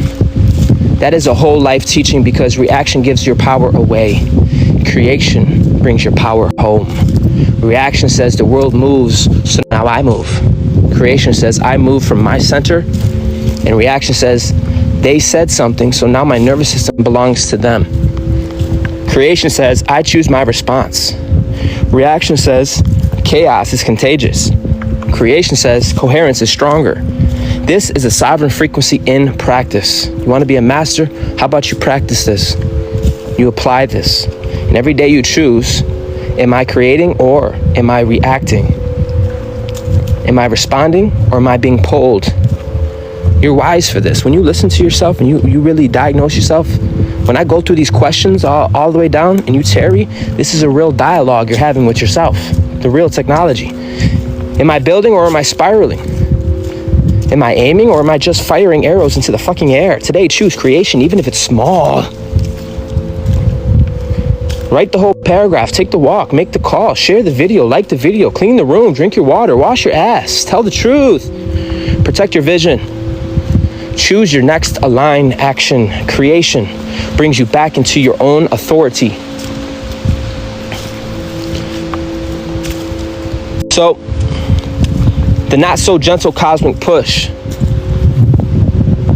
Speaker 2: That is a whole life teaching, because reaction gives your power away. Creation brings your power home. Reaction says the world moves, so now I move. Creation says I move from my center And reaction says, they said something, so now my nervous system belongs to them. Creation says, I choose my response. Reaction says, chaos is contagious. Creation says, coherence is stronger. This is a sovereign frequency in practice. You want to be a master? How about you practice this? You apply this. And every day you choose, am I creating or am I reacting? Am I responding or am I being pulled? You're wise for this. When you listen to yourself and you really diagnose yourself, when I go through these questions all the way down and you tarry, this is a real dialogue you're having with yourself, the real technology. Am I building or am I spiraling? Am I aiming or am I just firing arrows into the fucking air? Today, choose creation, even if it's small. Write the whole paragraph, take the walk, make the call, share the video, like the video, clean the room, drink your water, wash your ass, tell the truth, protect your vision. Choose your next aligned action. Creation brings you back into your own authority. So, the not so gentle cosmic push.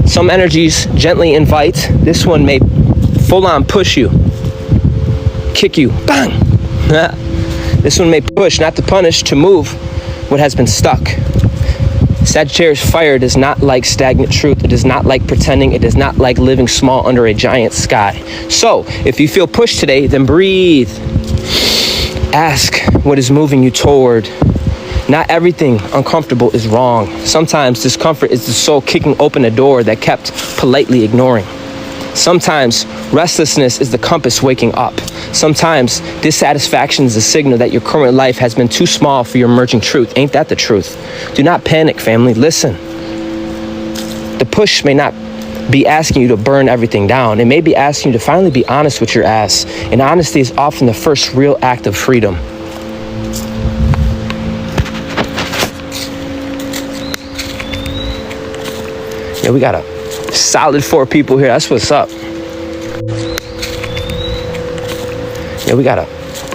Speaker 2: Some energies gently invite. This one may full on push you. Kick you. Bang! This one may push, not to punish, to move what has been stuck. Sagittarius fire does not like stagnant truth. It does not like pretending. It does not like living small under a giant sky. So, if you feel pushed today, then breathe. Ask what is moving you toward. Not everything uncomfortable is wrong. Sometimes discomfort is the soul kicking open a door that kept politely ignoring. Sometimes restlessness is the compass waking up. Sometimes dissatisfaction is a signal that your current life has been too small for your emerging truth. Ain't that the truth? Do not panic, family. Listen. The push may not be asking you to burn everything down. It may be asking you to finally be honest with your ass. And honesty is often the first real act of freedom. Yeah, we got a solid 4 people here. That's what's up. Yeah, we got a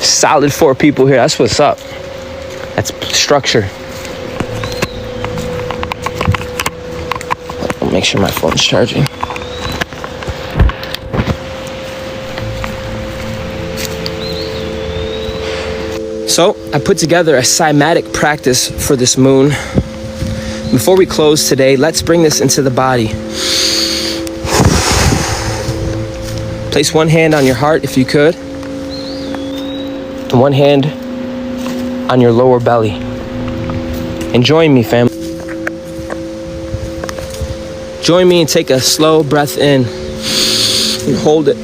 Speaker 2: solid 4 people here. That's what's up. That's structure. I'll make sure my phone's charging. So I put together a cymatic practice for this moon. Before we close today, let's bring this into the body. Place one hand on your heart if you could, and one hand on your lower belly. And join me, fam. Join me and take a slow breath in. And hold it.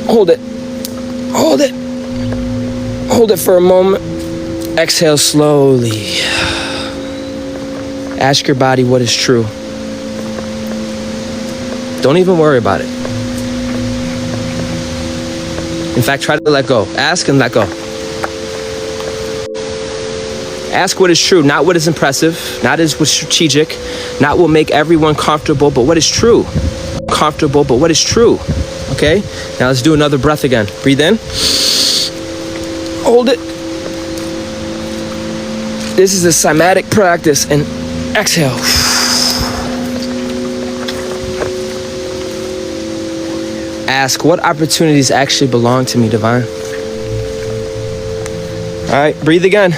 Speaker 2: Hold it. Hold it. Hold it for a moment. Exhale slowly. Ask your body what is true. Don't even worry about it. In fact, try to let go. Ask and let go. Ask what is true, not what is impressive, not what's strategic, not what will make everyone comfortable, but what is true. Comfortable, but what is true. Okay? Now let's do another breath again. Breathe in. Hold it. This is a cymatic practice, and exhale. Ask, what opportunities actually belong to me, Divine? All right, breathe again.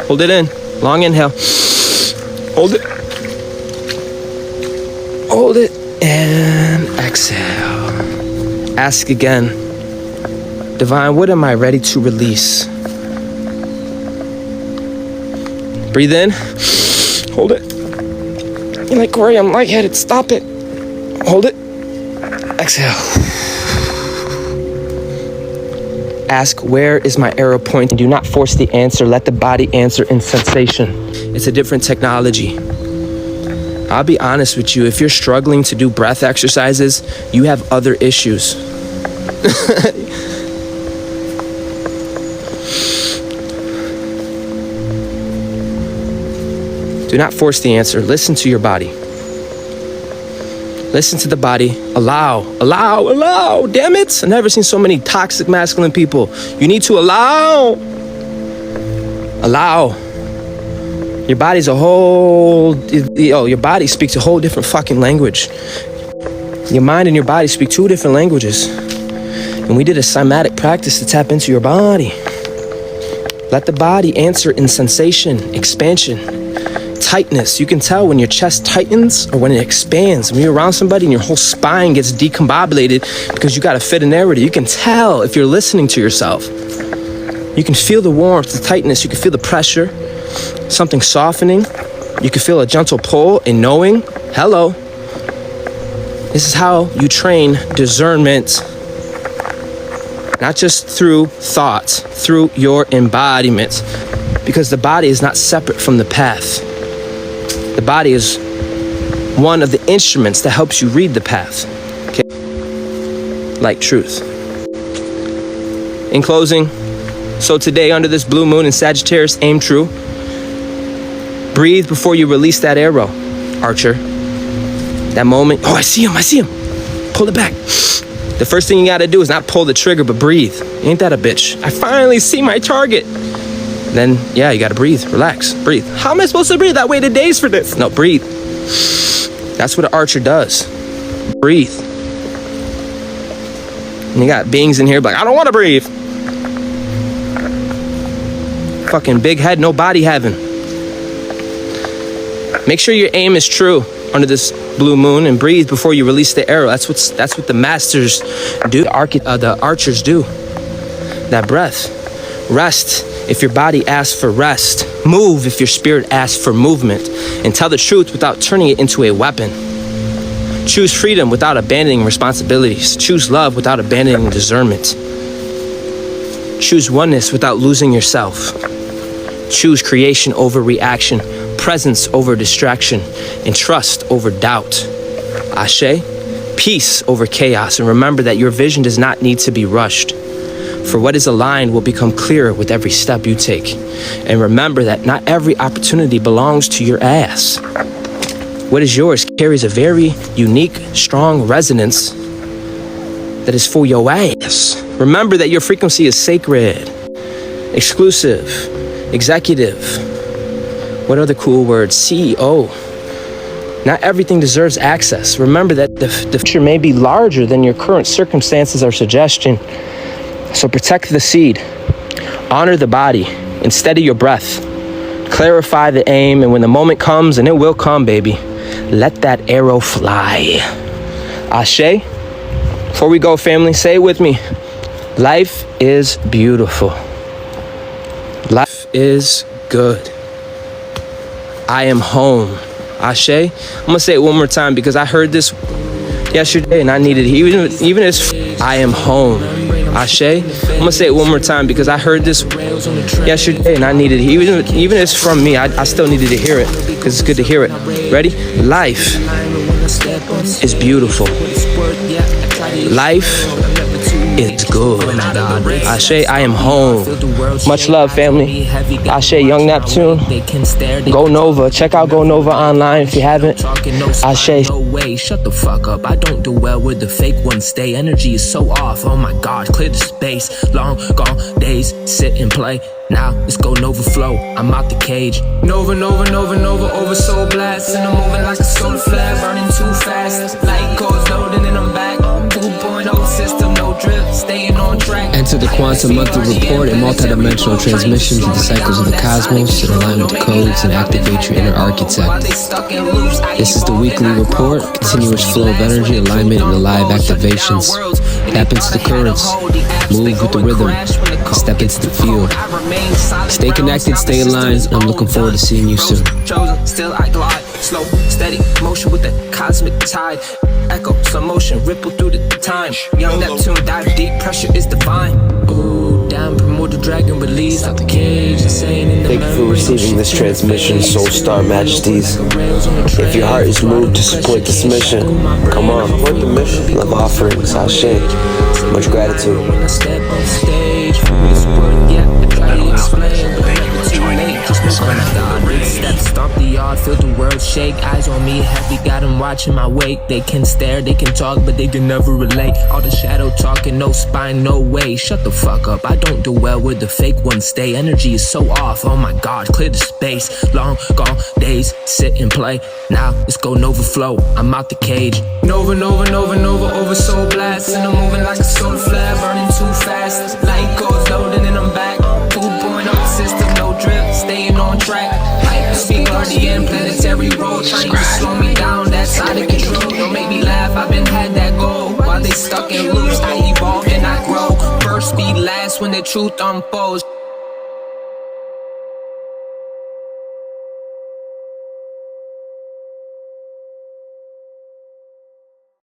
Speaker 2: Hold it in. Long inhale. Hold it. Hold it. And exhale. Ask again. Divine, what am I ready to release? Breathe in. Hold it. You're like, Corey, I'm lightheaded. Stop it. Hold it. Exhale. Ask, where is my arrow pointing? Do not force the answer. Let the body answer in sensation. It's a different technology. I'll be honest with you. If you're struggling to do breath exercises, you have other issues. Do not force the answer. Listen to your body. Listen to the body. Allow. Damn it. I've never seen so many toxic masculine people. You need to allow. Your body's your body speaks a whole different fucking language. Your mind and your body speak two different languages. And we did a somatic practice to tap into your body. Let the body answer in sensation, expansion, tightness. You can tell when your chest tightens or when it expands. When you're around somebody and your whole spine gets decombobulated because you got to fit in there with it. You can tell if you're listening to yourself. You can feel the warmth, the tightness. You can feel the pressure, something softening. You can feel a gentle pull and knowing, hello. This is how you train discernment. Not just through thought, through your embodiment. Because the body is not separate from the path. The body is one of the instruments that helps you read the path. Okay? Like truth. In closing, so today under this blue moon in Sagittarius, aim true. Breathe before you release that arrow, Archer. That moment, oh, I see him. Pull it back. The first thing you gotta do is not pull the trigger, but breathe. Ain't that a bitch? I finally see my target. Then, yeah, you gotta breathe, relax, breathe. How am I supposed to breathe? I waited days for this. No, breathe. That's what an archer does. Breathe. And you got beings in here like, I don't wanna breathe. Fucking big head, no body having. Make sure your aim is true under this blue moon and breathe before you release the arrow. That's what the masters do, the archers do. That breath. Rest if your body asks for rest. Move if your spirit asks for movement. And tell the truth without turning it into a weapon. Choose freedom without abandoning responsibilities. Choose love without abandoning discernment. Choose oneness without losing yourself. Choose creation over reaction. Presence over distraction, and trust over doubt. Ashe, peace over chaos, and remember that your vision does not need to be rushed. For what is aligned will become clearer with every step you take. And remember that not every opportunity belongs to your ass. What is yours carries a very unique, strong resonance that is for your ass. Remember that your frequency is sacred, exclusive, executive. What are the cool words? CEO. Not everything deserves access. Remember that the future may be larger than your current circumstances or suggestion. So protect the seed. Honor the body. And steady your breath. Clarify the aim. And when the moment comes, and it will come, baby, let that arrow fly. Ashe. Before we go, family, say it with me. Life is beautiful. Life is good. I am home. Ashe. I'm gonna say it one more time because I heard this yesterday and I needed it. Even as I am home. Ashe. I'm gonna say it one more time because I heard this yesterday and I needed it. Even as from me, I still needed to hear it because it's good to hear it. Ready? Life is beautiful. Life is good. Ashe, I am home. Much love, family. Ashe, Young Neptune. Go Nova. Check out NOVA.online if you haven't. Ashe.
Speaker 3: No way, shut the fuck up. I don't do well where the fake ones stay. Energy is so off. Oh my god, clear the space. Long gone days, sit and play. Now let's go Nova flow. I'm out the cage. Nova, Nova, Nova, Nova, over soul blast. And I'm moving like a solar flare, burning too fast. Light codes loading and I'm back. 2.0 system, no drift, staying on track.
Speaker 4: Enter the Quantum Monthly Report, a multidimensional transmission to the cycles of the cosmos in alignment with codes and activate your inner architect. This is the weekly report, continuous flow of energy, alignment, and alive activations. Tap into the currents, move with the rhythm, and step into the field. Stay connected, stay aligned, and I'm looking forward to seeing you soon.
Speaker 3: Still I glide, slow, steady, motion with the cosmic tide. Echo, some motion, ripple through the time. Young Neptune, dive deep, pressure is divine. Ooh, down, primordial dragon, release out the cage.
Speaker 5: Thank you for receiving this transmission, Soul Star Majesties. If your heart is moved to support this mission, come on, support the mission. Love offerings, Ashe. Much gratitude.
Speaker 3: When I step on stage, this word, yeah, I try to explain, but never too late. Just move on, God. Step, stomp the yard, feel the world shake. Eyes on me, heavy, got 'em I'm watching my weight. They can stare, they can talk, but they can never relate. All the shadow talking, no spine, no way. Shut the fuck up, I don't do well where the fake ones stay. Energy is so off, oh my god, clear the space. Long gone days, sit and play. Now let's go Nova flow, I'm out the cage. Nova, Nova, Nova, Nova, over soul blast. And I'm moving like a solar flare, burning too fast. Light goes loading and I'm back. 2.0 system, no drip, staying on track. Hyperspeed guardian, planetary road, trying to slow me down, that's out of control. Don't make me laugh, I've been had that goal. While they stuck in loops, I evolve and I grow. First speed last when the truth unfolds.